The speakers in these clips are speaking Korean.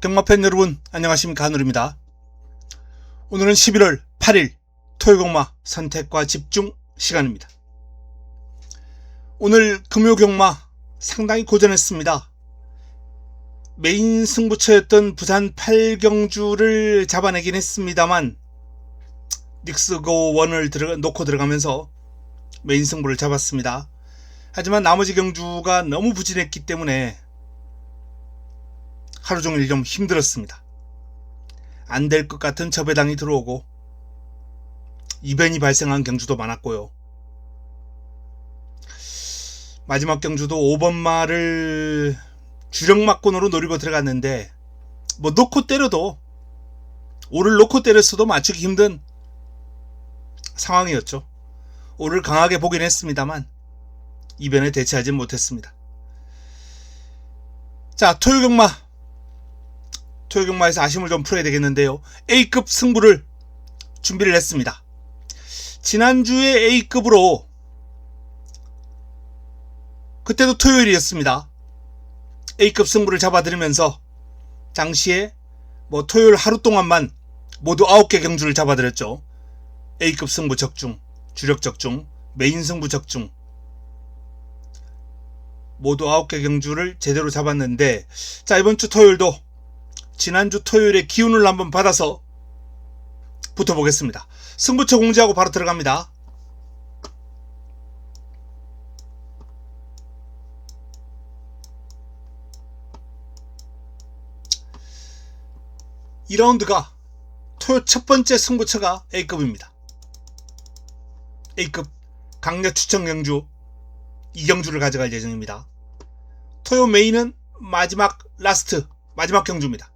경마팬 여러분 안녕하십니까, 한울입니다. 오늘은 11월 8일 토요경마 선택과 집중 시간입니다. 오늘 금요경마 상당히 고전했습니다. 메인 승부처였던 부산 8경주를 잡아내긴 했습니다만 닉스고 1을 놓고 들어가면서 메인 승부를 잡았습니다. 하지만 나머지 경주가 너무 부진했기 때문에 하루종일 좀 힘들었습니다. 안 될 것 같은 저배당이 들어오고 이변이 발생한 경주도 많았고요. 마지막 경주도 5번 말을 주력막권으로 노리고 들어갔는데 뭐 놓고 때려도 오를 놓고 때렸어도 맞추기 힘든 상황이었죠. 오를 강하게 보긴 했습니다만 이변에 대처하지 못했습니다. 자, 토요경마에서 아쉬움을 좀 풀어야 되겠는데요. A급 승부를 준비를 했습니다. 지난주에 A급으로 그때도 토요일이었습니다. A급 승부를 잡아드리면서 당시에 뭐 토요일 하루 동안만 모두 9개 경주를 잡아드렸죠. A급 승부 적중, 주력 적중, 메인 승부 적중 모두 9개 경주를 제대로 잡았는데, 자, 이번주 토요일도 지난주 토요일에 기운을 한번 받아서 붙어보겠습니다. 승부처 공지하고 바로 들어갑니다. 이 라운드가 토요 첫 번째 승부처가 A급입니다. A급 강력 추천 경주 2경주를 가져갈 예정입니다. 토요 메인은 마지막 경주입니다.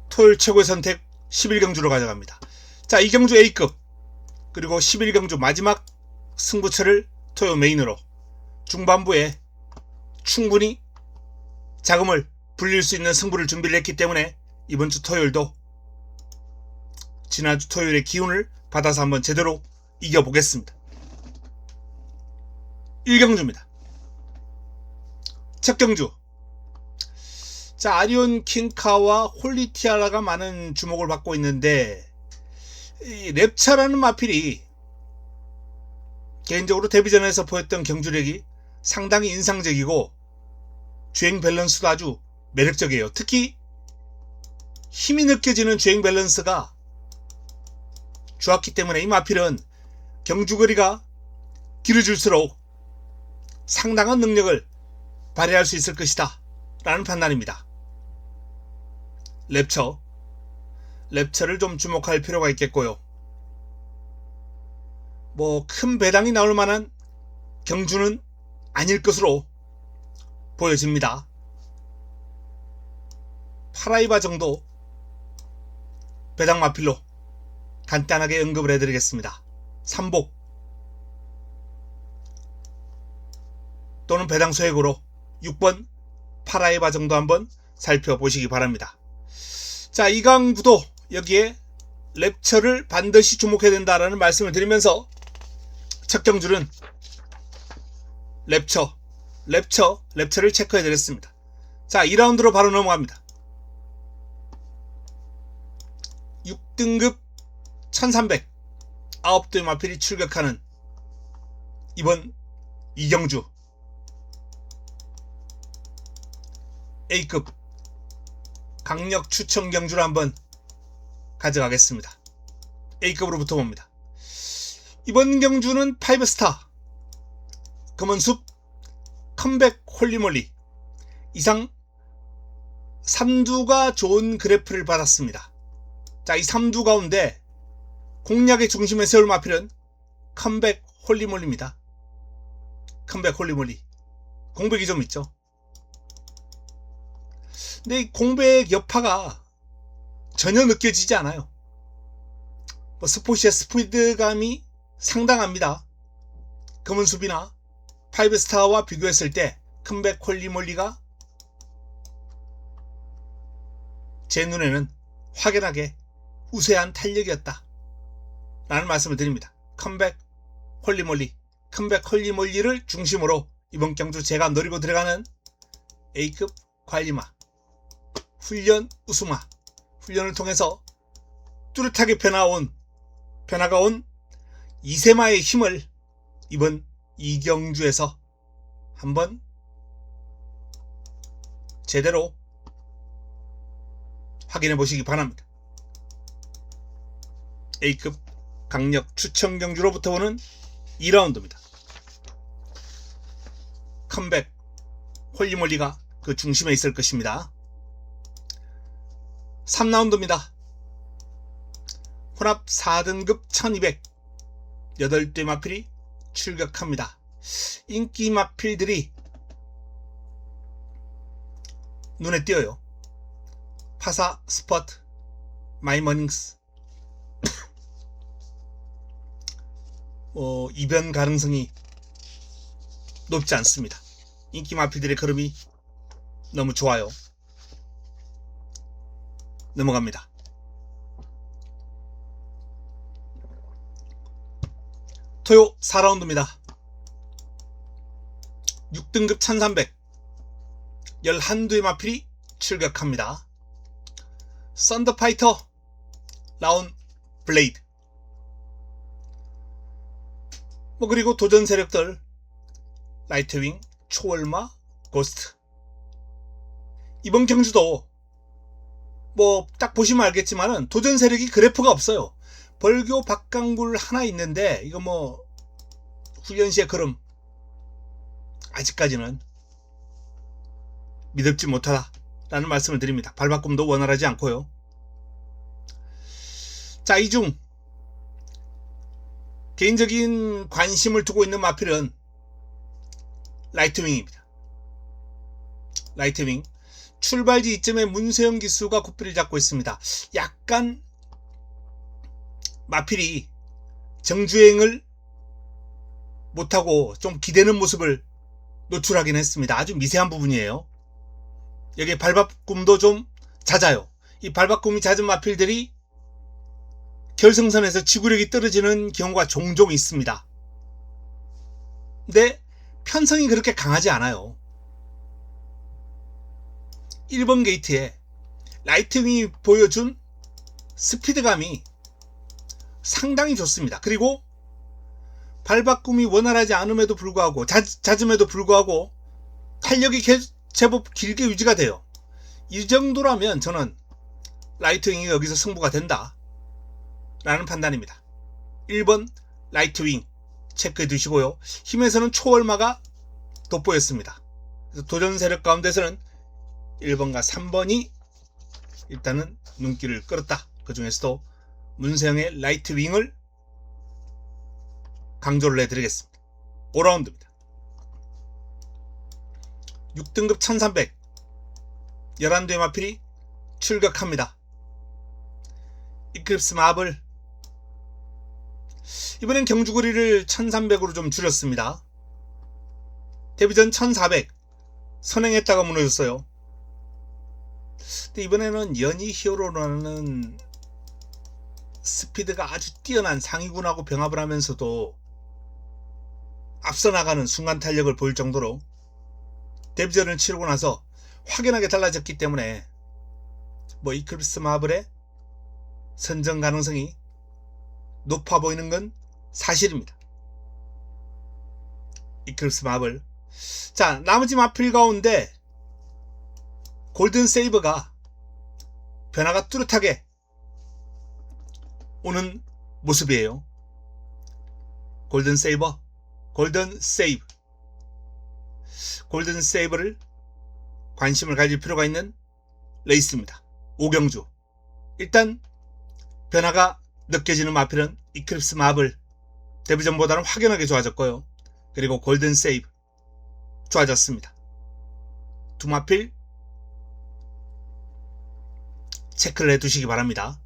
토요일 최고의 선택 11경주로 가져갑니다. 자, 2경주 A급 그리고 11경주 마지막 승부처를 토요 메인으로 중반부에 충분히 자금을 불릴 수 있는 승부를 준비를 했기 때문에 이번주 토요일도 지난주 토요일의 기운을 받아서 한번 제대로 이겨보겠습니다. 1경주입니다. 첫 경주. 자, 아리온 킹카와 홀리티아라가 많은 주목을 받고 있는데, 이 랩차라는 마필이 개인적으로 데뷔전에서 보였던 경주력이 상당히 인상적이고 주행 밸런스도 아주 매력적이에요. 특히 힘이 느껴지는 주행 밸런스가 좋았기 때문에 이 마필은 경주거리가 길어질수록 상당한 능력을 발휘할 수 있을 것이다 라는 판단입니다. 랩처를 좀 주목할 필요가 있겠고요. 뭐 큰 배당이 나올 만한 경주는 아닐 것으로 보여집니다. 파라이바 정도 배당 마필로 간단하게 언급을 해드리겠습니다. 3복 또는 배당 소액으로 6번 파라이바 정도 한번 살펴보시기 바랍니다. 자, 이강구도 여기에 랩처를 반드시 주목해야 된다라는 말씀을 드리면서 첫 경주는 랩처를 체크해 드렸습니다. 자, 2라운드로 바로 넘어갑니다. 6등급 1300 9대 마필이 출격하는 이번 2경주 A급 강력 추천 경주를 한번 가져가겠습니다. A급으로 붙어봅니다. 이번 경주는 5스타 금원숲 컴백 홀리몰리 이상 3두가 좋은 그래프를 받았습니다. 자, 이 3두 가운데 공략의 중심에 세울 마필은 컴백 홀리몰리입니다. 컴백 홀리몰리 공백이 좀 있죠. 근데 이 공백 여파가 전혀 느껴지지 않아요. 뭐 스포츠의 스피드감이 상당합니다. 금은숲이나 5스타와 비교했을 때 컴백 홀리몰리가 제 눈에는 확연하게 우세한 탄력이었다 라는 말씀을 드립니다. 컴백 홀리몰리 컴백 홀리몰리를 중심으로 이번 경주 제가 노리고 들어가는 A급 관리마, 훈련 우수마, 훈련을 통해서 뚜렷하게 변화가 온 이세마의 힘을 이번 이경주에서 한번 제대로 확인해 보시기 바랍니다. A급 강력 추천 경주로부터 보는 2라운드입니다. 컴백 홀리몰리가 그 중심에 있을 것입니다. 3라운드입니다. 혼합 4등급 1200 8대 마필이 출격합니다. 인기 마필들이 눈에 띄어요. 파사, 스포트, 마이머닝스. 이변 가능성이 높지 않습니다. 인기 마필들의 걸음이 너무 좋아요. 넘어갑니다. 토요 4라운드입니다. 6등급 1300 11두의 마필이 출격합니다. 썬더파이터, 라운 블레이드. 그리고 도전 세력들 라이트윙, 초월마, 고스트. 이번 경주도 딱 보시면 알겠지만은 도전 세력이 그래프가 없어요. 벌교 박강굴 하나 있는데 이거 훈련시의 걸음 아직까지는 믿음지 못하다라는 말씀을 드립니다. 발바꿈도 원활하지 않고요. 자, 이 중 개인적인 관심을 두고 있는 마필은 라이트윙입니다. 라이트윙. 출발지 이점에 문세영 기수가 굿비를 잡고 있습니다. 약간 마필이 정주행을 못하고 좀 기대는 모습을 노출하긴 했습니다. 아주 미세한 부분이에요. 여기에 발바꿈도 좀 잦아요. 이 발바꿈이 잦은 마필들이 결승선에서 지구력이 떨어지는 경우가 종종 있습니다. 근데 편성이 그렇게 강하지 않아요. 1번 게이트에 라이트윙이 보여준 스피드감이 상당히 좋습니다. 그리고 발바꿈이 원활하지 않음에도 불구하고 잦음에도 불구하고 탄력이 제법 길게 유지가 돼요. 이 정도라면 저는 라이트윙이 여기서 승부가 된다 라는 판단입니다. 1번 라이트윙 체크해 두시고요. 힘에서는 초월마가 돋보였습니다. 그래서 도전 세력 가운데서는 1번과 3번이 일단은 눈길을 끌었다. 그 중에서도 문세영의 라이트윙을 강조를 해드리겠습니다. 5라운드입니다. 6등급 1300 11두의 마필이 출격합니다. 이클립스 마블. 이번엔 경주거리를 1300으로 좀 줄였습니다. 데뷔전 1400 선행했다가 무너졌어요. 근데 이번에는 연희 히어로라는 스피드가 아주 뛰어난 상위군하고 병합을 하면서도 앞서 나가는 순간 탄력을 보일 정도로 데뷔전을 치르고 나서 확연하게 달라졌기 때문에 이클립스 마블의 선정 가능성이 높아 보이는 건 사실입니다. 이클립스 마블. 자, 나머지 마필 가운데 골든 세이버가 변화가 뚜렷하게 오는 모습이에요. 골든 세이버, 골든 세이브. 골든 세이버를 관심을 가질 필요가 있는 레이스입니다. 5경주. 일단 변화가 느껴지는 마필은 이클립스 마블. 데뷔전보다는 확연하게 좋아졌고요. 그리고 골든 세이브 좋아졌습니다. 두 마필 체크를 해두시기 바랍니다.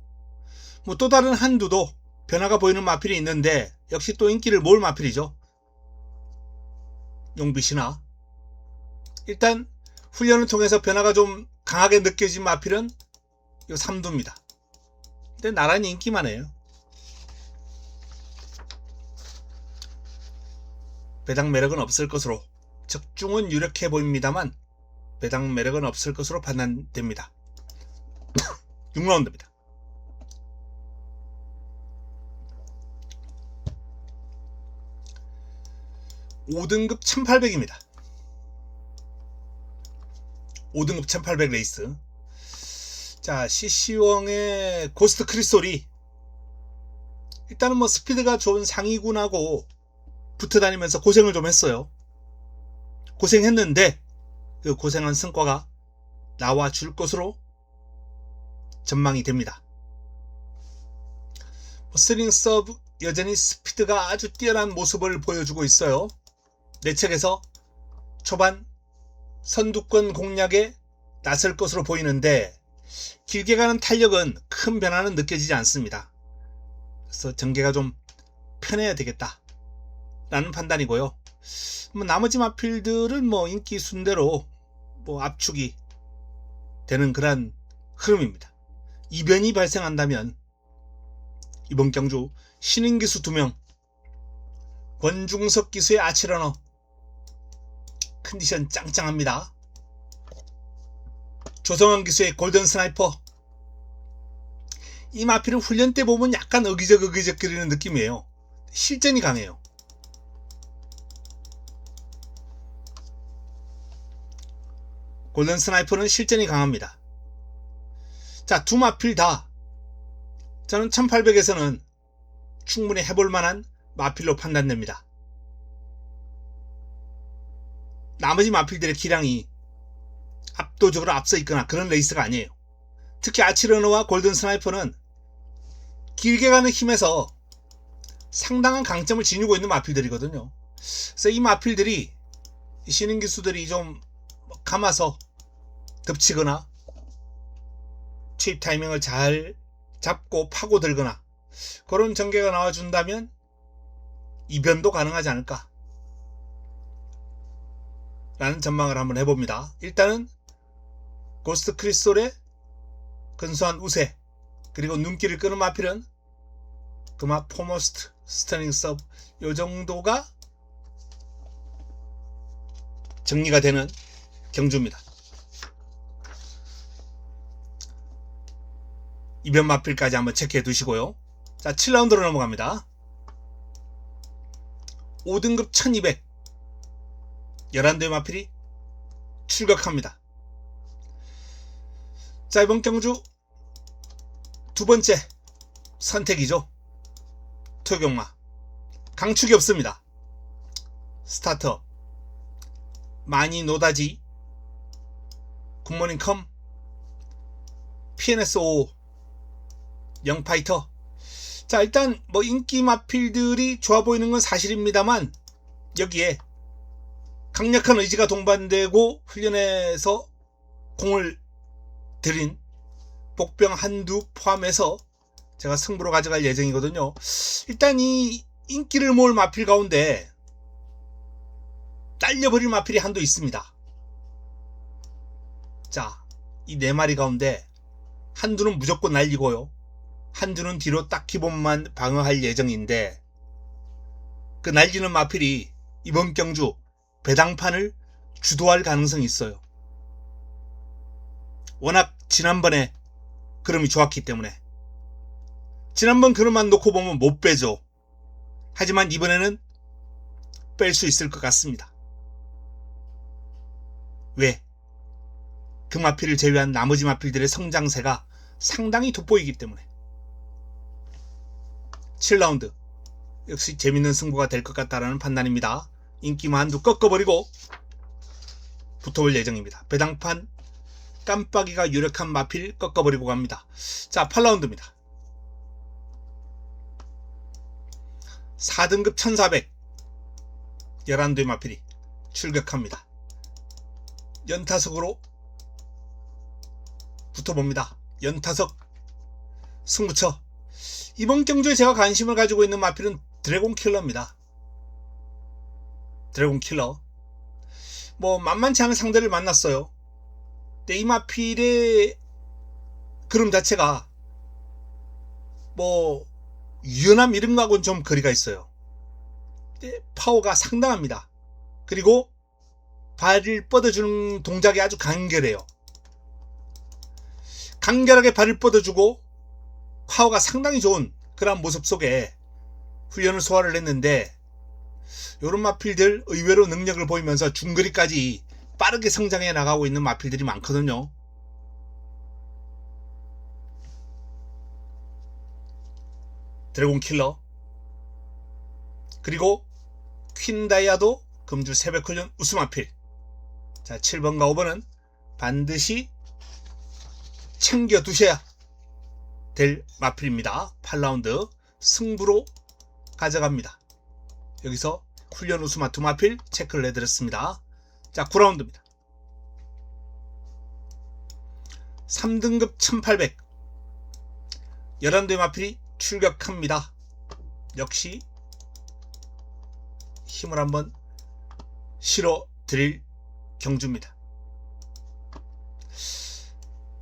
또 다른 한두도 변화가 보이는 마필이 있는데 역시 또 인기를 모을 마필이죠. 용빛이나. 일단 훈련을 통해서 변화가 좀 강하게 느껴진 마필은 이 3두입니다. 근데 나란히 인기만 해요. 배당 매력은 없을 것으로, 적중은 유력해 보입니다만 배당 매력은 없을 것으로 판단됩니다. 6라운드입니다. 5등급 1800입니다. 5등급 1800 레이스. 자, CC왕의 고스트 크리스톨이 일단은 뭐 스피드가 좋은 상위군하고 붙어 다니면서 고생을 좀 했어요. 고생했는데 그 고생한 성과가 나와줄 것으로 전망이 됩니다. 스트링 서브 여전히 스피드가 아주 뛰어난 모습을 보여주고 있어요. 내측에서 초반 선두권 공략에 나설 것으로 보이는데 길게 가는 탄력은 큰 변화는 느껴지지 않습니다. 그래서 전개가 좀 편해야 되겠다 라는 판단이고요. 뭐 나머지 마필들은 뭐 인기 순대로 뭐 압축이 되는 그런 흐름입니다. 이변이 발생한다면 이번 경주 신인 기수 2명, 권중석 기수의 아치러너 컨디션 짱짱합니다. 조성환 기수의 골든 스나이퍼, 이 마필은 훈련 때 보면 약간 어기적 거리는 느낌이에요. 실전이 강해요. 골든 스나이퍼는 실전이 강합니다. 자, 두 마필 다 저는 1800에서는 충분히 해볼 만한 마필로 판단됩니다. 나머지 마필들의 기량이 압도적으로 앞서 있거나 그런 레이스가 아니에요. 특히 아치러너와 골든 스나이퍼는 길게 가는 힘에서 상당한 강점을 지니고 있는 마필들이거든요. 그래서 이 마필들이 신인 기수들이 좀 감아서 덮치거나 투입 타이밍을 잘 잡고 파고들거나 그런 전개가 나와준다면 이변도 가능하지 않을까 라는 전망을 한번 해봅니다. 일단은 고스트 크리스톨의 근소한 우세, 그리고 눈길을 끄는 마필은 그마 포머스트, 스터닝 서브, 요 정도가 정리가 되는 경주입니다. 이변 마필까지 한번 체크해 두시고요. 자, 7라운드로 넘어갑니다. 5등급 1200 11대의 마필이 출격합니다. 자, 이번 경주 두 번째 선택이죠. 토경마 강축이 없습니다. 스타터 많이 노다지, 굿모닝 컴, PNS5 영파이터. 자, 일단 뭐 인기 마필들이 좋아 보이는 건 사실입니다만 여기에 강력한 의지가 동반되고 훈련에서 공을 들인 복병 한두 포함해서 제가 승부로 가져갈 예정이거든요. 일단 이 인기를 모을 마필 가운데 딸려버릴 마필이 한두 있습니다. 자, 이 4마리 가운데 한두는 무조건 날리고요, 한두는 뒤로 딱 기본만 방어할 예정인데 그 날리는 마필이 이번 경주 배당판을 주도할 가능성이 있어요. 워낙 지난번에 그름이 좋았기 때문에. 지난번 그름만 놓고 보면 못 빼죠. 하지만 이번에는 뺄 수 있을 것 같습니다. 왜? 그 마필을 제외한 나머지 마필들의 성장세가 상당히 돋보이기 때문에. 7라운드 역시 재밌는 승부가 될 것 같다라는 판단입니다. 인기만 한두 꺾어버리고 붙어볼 예정입니다. 배당판 깜빡이가 유력한 마필 꺾어버리고 갑니다. 자, 8라운드입니다. 4등급 1400 11대의 마필이 출격합니다. 연타석으로 붙어봅니다. 연타석 승부처. 이번 경주에 제가 관심을 가지고 있는 마필은 드래곤 킬러입니다. 드래곤 킬러. 뭐 만만치 않은 상대를 만났어요. 근데 이 마필의 그림 자체가 뭐 유연함 이런 거하고는 좀 거리가 있어요. 파워가 상당합니다. 그리고 발을 뻗어주는 동작이 아주 간결해요. 간결하게 발을 뻗어주고 파워가 상당히 좋은 그런 모습 속에 훈련을 소화를 했는데, 이런 마필들 의외로 능력을 보이면서 중거리까지 빠르게 성장해 나가고 있는 마필들이 많거든요. 드래곤 킬러, 그리고 퀸다이아도 금주 새벽훈련 우수 마필. 자, 7번과 5번은 반드시 챙겨 두셔야 될 마필입니다. 8라운드 승부로 가져갑니다. 여기서 훈련 우수 두 마필 체크를 해드렸습니다. 자, 9라운드입니다. 3등급 1800 11대의 마필이 출격합니다. 역시 힘을 한번 실어 드릴 경주입니다.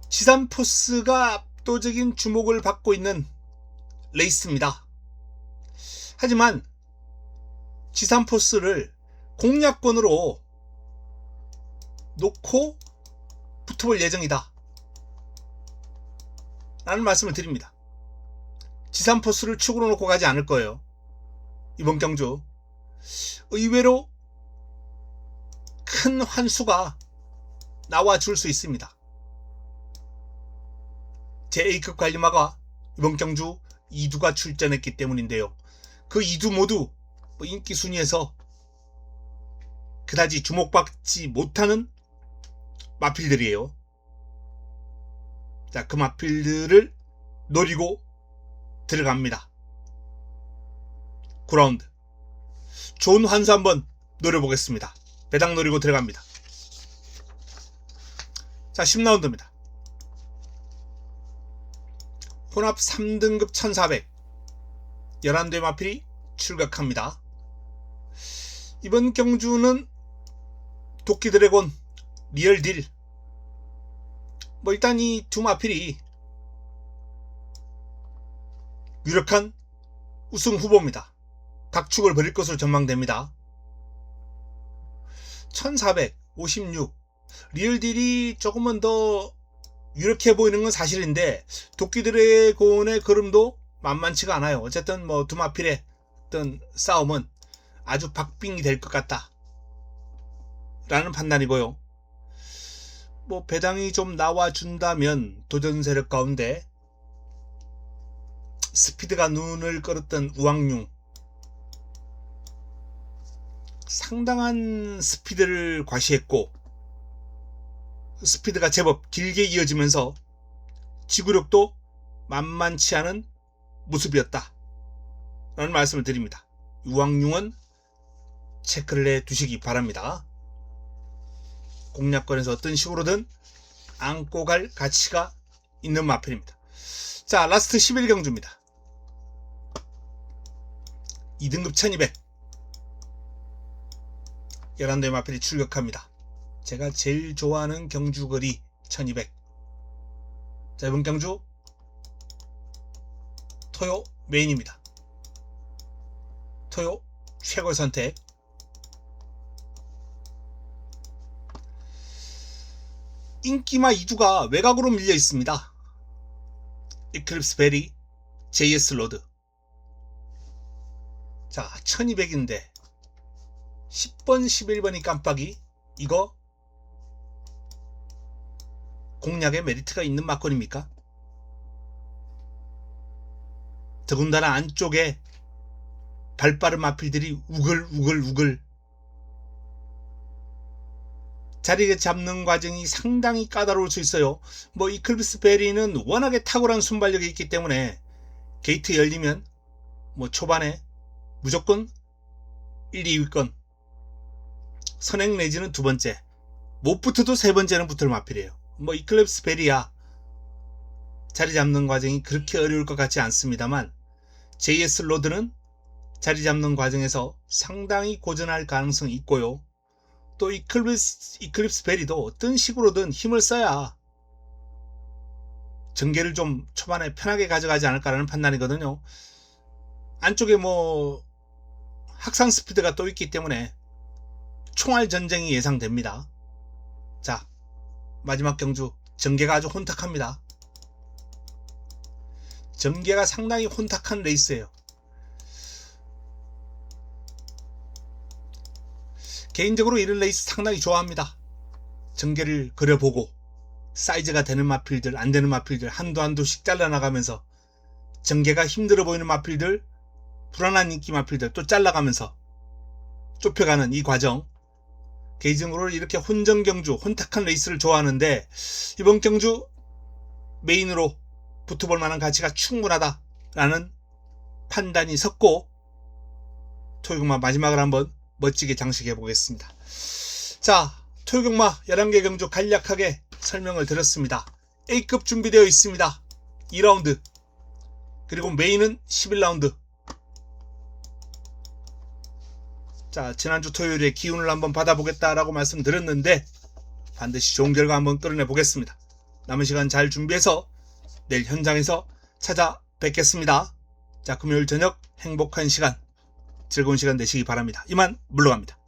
지산포스가 압도적인 주목을 받고 있는 레이스입니다. 하지만 지산포스를 공략권으로 놓고 붙어볼 예정이다 라는 말씀을 드립니다. 지산포스를 축으로 놓고 가지 않을 거예요. 이번 경주 의외로 큰 환수가 나와줄 수 있습니다. 제 A급 관리마가 이번 경주 2두가 출전했기 때문인데요. 그 2두 모두 인기 순위에서 그다지 주목받지 못하는 마필들이에요. 자, 그 마필들을 노리고 들어갑니다. 9라운드 좋은 환수 한번 노려보겠습니다. 배당 노리고 들어갑니다. 자, 10라운드입니다. 혼합 3등급 1400 11대의 마필이 출격합니다. 이번 경주는 도끼 드래곤, 리얼 딜, 일단 이 두 마필이 유력한 우승 후보입니다. 각축을 벌일 것으로 전망됩니다. 1456 리얼 딜이 조금은 더 유력해 보이는 건 사실인데, 도끼 드래곤의 걸음도 만만치가 않아요. 어쨌든 두 마필의 어떤 싸움은 아주 박빙이 될 것 같다 라는 판단이고요. 배당이 좀 나와준다면 도전 세력 가운데 스피드가 눈을 끌었던 우왕룡, 상당한 스피드를 과시했고 스피드가 제법 길게 이어지면서 지구력도 만만치 않은 모습이었다 라는 말씀을 드립니다. 우왕룡은 체크를 해 두시기 바랍니다. 공략권에서 어떤 식으로든 안고 갈 가치가 있는 마필입니다. 자, 라스트 11경주입니다. 2등급 1200 11대의 마필이 출격합니다. 제가 제일 좋아하는 경주거리 1200. 자, 이번 경주 토요 메인입니다. 토요 최고의 선택. 인기마 2두가 외곽으로 밀려 있습니다. 이클립스 베리, JS 로드. 자, 1200인데 10번 11번이 깜빡이, 이거 공략에 메리트가 있는 막건입니까? 더군다나 안쪽에 발빠른 마필들이 우글우글 자리를 잡는 과정이 상당히 까다로울 수 있어요. 이클립스 베리는 워낙에 탁월한 순발력이 있기 때문에 게이트 열리면 초반에 무조건 1, 2위권 선행 내지는 두 번째, 못 붙어도 세 번째는 붙을 마필이에요. 이클립스 베리야 자리 잡는 과정이 그렇게 어려울 것 같지 않습니다만, JS 로드는 자리 잡는 과정에서 상당히 고전할 가능성이 있고요. 또 이클립스 베리도 어떤 식으로든 힘을 써야 전개를 좀 초반에 편하게 가져가지 않을까라는 판단이거든요. 안쪽에 학상 스피드가 또 있기 때문에 총알 전쟁이 예상됩니다. 자, 마지막 경주 전개가 아주 혼탁합니다. 전개가 상당히 혼탁한 레이스예요. 개인적으로 이런 레이스 상당히 좋아합니다. 전개를 그려보고 사이즈가 되는 마필들, 안 되는 마필들 한두씩 잘라나가면서 전개가 힘들어 보이는 마필들, 불안한 인기 마필들 또 잘라가면서 좁혀가는 이 과정. 개인적으로 이렇게 혼전 경주, 혼탁한 레이스를 좋아하는데 이번 경주 메인으로 붙어볼 만한 가치가 충분하다라는 판단이 섰고 토요금마 마지막을 한번 멋지게 장식해 보겠습니다. 자, 토요금마 11개 경주 간략하게 설명을 드렸습니다. A급 준비되어 있습니다. 2라운드 그리고 메인은 11라운드. 자, 지난주 토요일에 기운을 한번 받아보겠다라고 말씀드렸는데 반드시 좋은 결과 한번 끌어내 보겠습니다. 남은 시간 잘 준비해서 내일 현장에서 찾아뵙겠습니다. 자, 금요일 저녁 행복한 시간, 즐거운 시간 되시기 바랍니다. 이만 물러갑니다.